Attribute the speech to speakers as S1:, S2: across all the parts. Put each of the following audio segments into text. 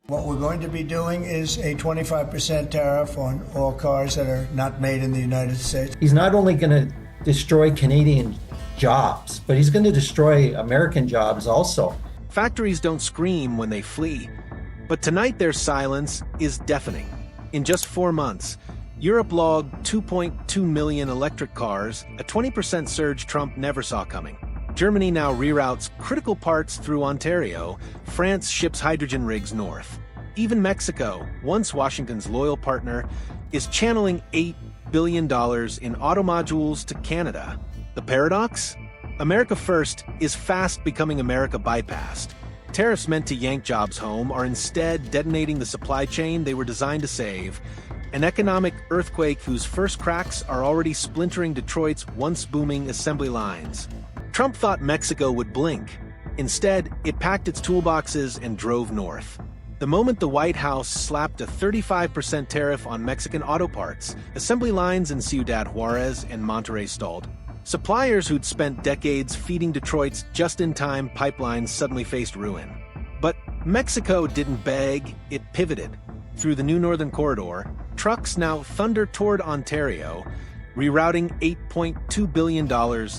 S1: What we're going to be doing is a 25% tariff on all cars that are not made in the United States.
S2: He's not only going to destroy Canadian jobs, but he's going to destroy American jobs also.
S3: Factories don't scream when they flee, but tonight their silence is deafening. In just 4 months, Europe logged 2.2 million electric cars, a 20% surge Trump never saw coming. Germany now reroutes critical parts through Ontario. France ships hydrogen rigs north. Even Mexico, once Washington's loyal partner, is channeling $8 billion in auto modules to Canada. The paradox? America First is fast becoming America Bypassed. Tariffs meant to yank jobs home are instead detonating the supply chain they were designed to save, an economic earthquake whose first cracks are already splintering Detroit's once booming assembly lines. Trump thought Mexico would blink. Instead, it packed its toolboxes and drove north. The moment the White House slapped a 35% tariff on Mexican auto parts, assembly lines in Ciudad Juarez and Monterrey stalled. Suppliers who'd spent decades feeding Detroit's just-in-time pipelines suddenly faced ruin. But Mexico didn't beg, it pivoted. Through the new northern corridor, trucks now thunder toward Ontario, rerouting $8.2 billion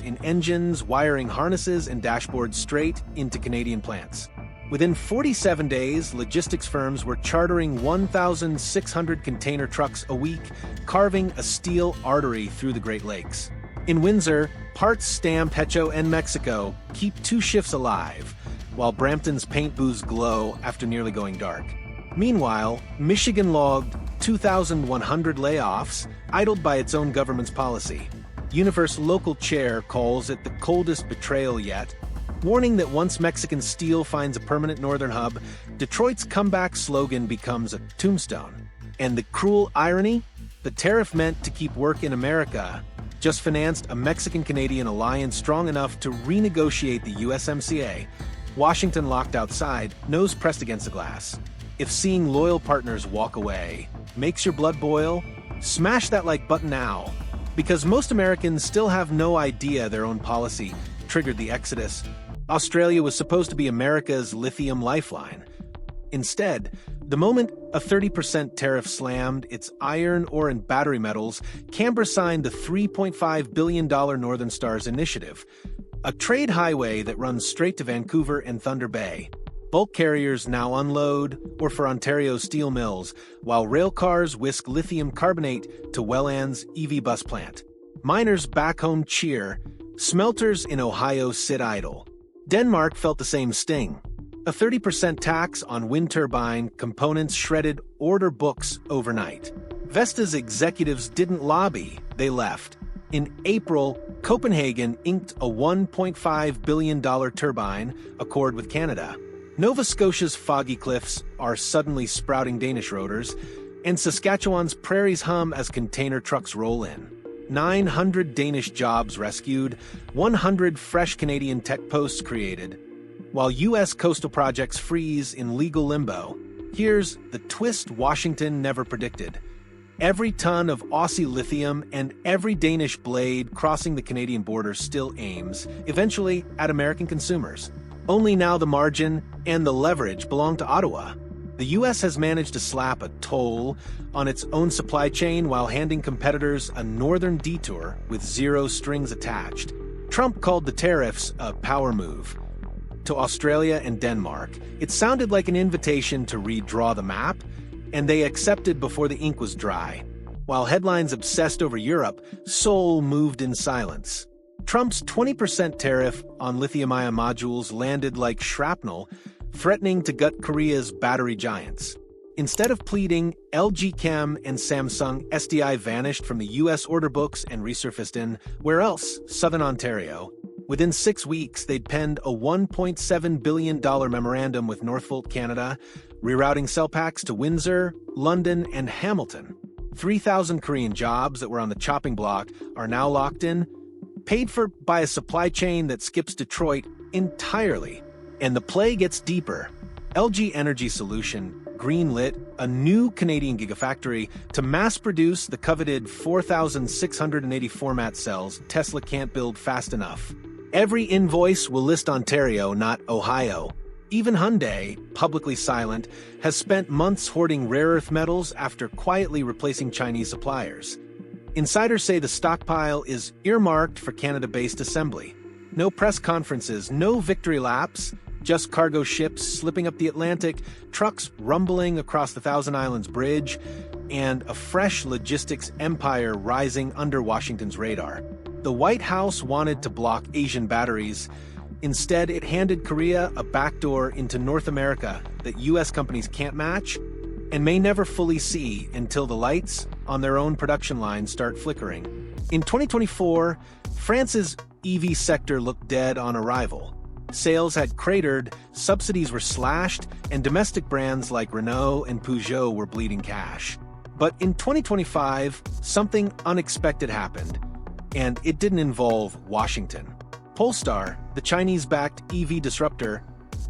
S3: in engines, wiring harnesses, and dashboards straight into Canadian plants. Within 47 days, logistics firms were chartering 1,600 container trucks a week, carving a steel artery through the Great Lakes. In Windsor, parts stamp Hecho and Mexico keep 2 shifts alive, while Brampton's paint booths glow after nearly going dark. Meanwhile, Michigan logged 2,100 layoffs, idled by its own government's policy. Universe local chair calls it the coldest betrayal yet, warning that once Mexican steel finds a permanent northern hub, Detroit's comeback slogan becomes a tombstone. And the cruel irony? The tariff meant to keep work in America just financed a Mexican-Canadian alliance strong enough to renegotiate the USMCA. Washington locked outside, nose pressed against the glass. If seeing loyal partners walk away makes your blood boil, smash that like button now. Because most Americans still have no idea their own policy triggered the exodus. Australia was supposed to be America's lithium lifeline. Instead, the moment a 30% tariff slammed its iron ore and battery metals, Canberra signed the $3.5 billion Northern Stars Initiative, a trade highway that runs straight to Vancouver and Thunder Bay. Bulk carriers now unload, or for Ontario's steel mills, while rail cars whisk lithium carbonate to Welland's EV bus plant. Miners back home cheer, smelters in Ohio sit idle. Denmark felt the same sting. A 30% tax on wind turbine components shredded order books overnight. Vestas executives didn't lobby, they left. In April, Copenhagen inked a $1.5 billion turbine accord with Canada. Nova Scotia's foggy cliffs are suddenly sprouting Danish rotors, and Saskatchewan's prairies hum as container trucks roll in. 900 Danish jobs rescued, 100 fresh Canadian tech posts created. While U.S. coastal projects freeze in legal limbo, here's the twist Washington never predicted. Every ton of Aussie lithium and every Danish blade crossing the Canadian border still aims, eventually, at American consumers. Only now the margin and the leverage belong to Ottawa. The U.S. has managed to slap a toll on its own supply chain while handing competitors a northern detour with 0 strings attached. Trump called the tariffs a power move. To Australia and Denmark, it sounded like an invitation to redraw the map, and they accepted before the ink was dry. While headlines obsessed over Europe, Seoul moved in silence. Trump's 20% tariff on lithium-ion modules landed like shrapnel, threatening to gut Korea's battery giants. Instead of pleading, LG Chem and Samsung SDI vanished from the U.S. order books and resurfaced in, where else? Southern Ontario. Within 6 weeks, they'd penned a $1.7 billion memorandum with Northvolt Canada, rerouting cell packs to Windsor, London, and Hamilton. 3,000 Korean jobs that were on the chopping block are now locked in, paid for by a supply chain that skips Detroit entirely. And the play gets deeper. LG Energy Solution greenlit a new Canadian gigafactory to mass-produce the coveted 4,680 format cells Tesla can't build fast enough. Every invoice will list Ontario, not Ohio. Even Hyundai, publicly silent, has spent months hoarding rare earth metals after quietly replacing Chinese suppliers. Insiders say the stockpile is earmarked for Canada-based assembly. No press conferences, no victory laps, just cargo ships slipping up the Atlantic, trucks rumbling across the Thousand Islands Bridge, and a fresh logistics empire rising under Washington's radar. The White House wanted to block Asian batteries. Instead, it handed Korea a backdoor into North America that U.S. companies can't match and may never fully see until the lights on their own production lines start flickering. In 2024, France's EV sector looked dead on arrival. Sales had cratered, subsidies were slashed, and domestic brands like Renault and Peugeot were bleeding cash. But in 2025, something unexpected happened, and it didn't involve Washington. Polestar, the Chinese-backed EV disruptor,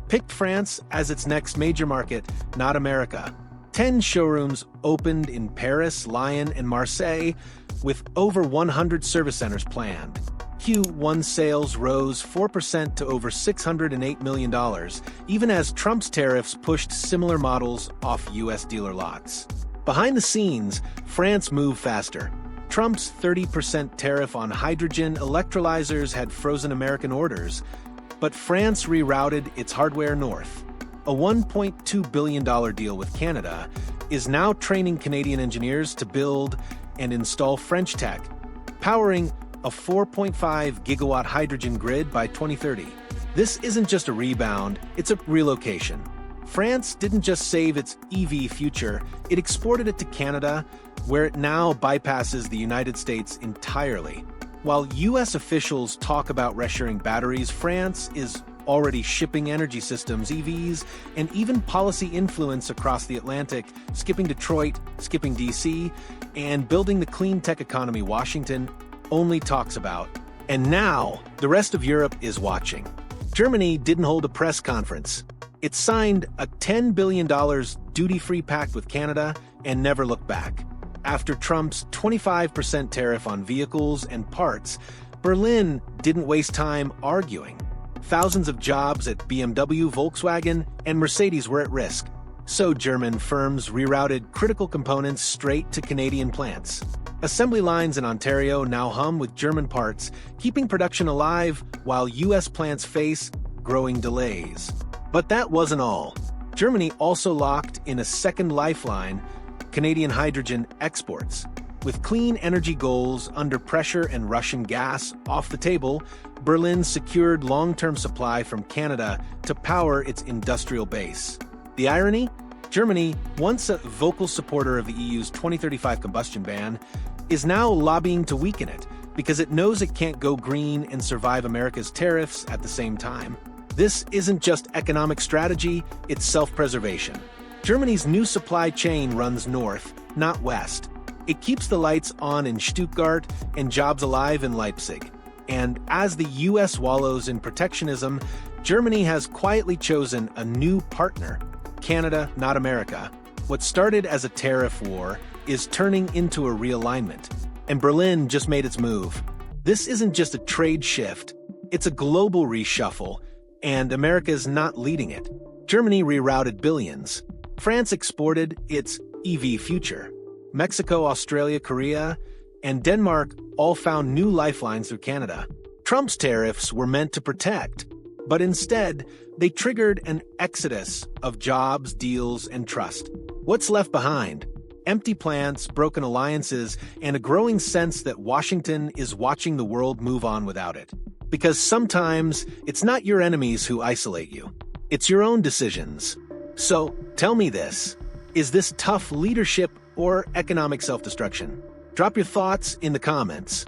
S3: picked France as its next major market, not America. 10 showrooms opened in Paris, Lyon, and Marseille, with over 100 service centers planned. Q1 sales rose 4% to over $608 million, even as Trump's tariffs pushed similar models off U.S. dealer lots. Behind the scenes, France moved faster. Trump's 30% tariff on hydrogen electrolyzers had frozen American orders, but France rerouted its hardware north. A $1.2 billion deal with Canada is now training Canadian engineers to build and install French tech, powering a 4.5 gigawatt hydrogen grid by 2030. This isn't just a rebound, it's a relocation. France didn't just save its EV future, it exported it to Canada, where it now bypasses the United States entirely. While U.S. officials talk about reshoring batteries, France is already shipping energy systems, EVs, and even policy influence across the Atlantic, skipping Detroit, skipping D.C., and building the clean tech economy Washington only talks about. And now, the rest of Europe is watching. Germany didn't hold a press conference. It signed a $10 billion duty-free pact with Canada and never looked back. After Trump's 25% tariff on vehicles and parts, Berlin didn't waste time arguing. Thousands of jobs at BMW, Volkswagen, and Mercedes were at risk. So German firms rerouted critical components straight to Canadian plants. Assembly lines in Ontario now hum with German parts, keeping production alive while U.S. plants face growing delays. But that wasn't all. Germany also locked in a second lifeline, Canadian hydrogen exports. With clean energy goals under pressure and Russian gas off the table, Berlin secured long-term supply from Canada to power its industrial base. The irony? Germany, once a vocal supporter of the EU's 2035 combustion ban, is now lobbying to weaken it because it knows it can't go green and survive America's tariffs at the same time. This isn't just economic strategy, it's self-preservation. Germany's new supply chain runs north, not west. It keeps the lights on in Stuttgart and jobs alive in Leipzig. And as the U.S. wallows in protectionism, Germany has quietly chosen a new partner, Canada, not America. What started as a tariff war is turning into a realignment, and Berlin just made its move. This isn't just a trade shift, it's a global reshuffle, and America is not leading it. Germany rerouted billions. France exported its EV future. Mexico, Australia, Korea, and Denmark all found new lifelines through Canada. Trump's tariffs were meant to protect, but instead, they triggered an exodus of jobs, deals, and trust. What's left behind? Empty plants, broken alliances, and a growing sense that Washington is watching the world move on without it. Because sometimes, it's not your enemies who isolate you. It's your own decisions. So, tell me this. Is this tough leadership or economic self-destruction? Drop your thoughts in the comments.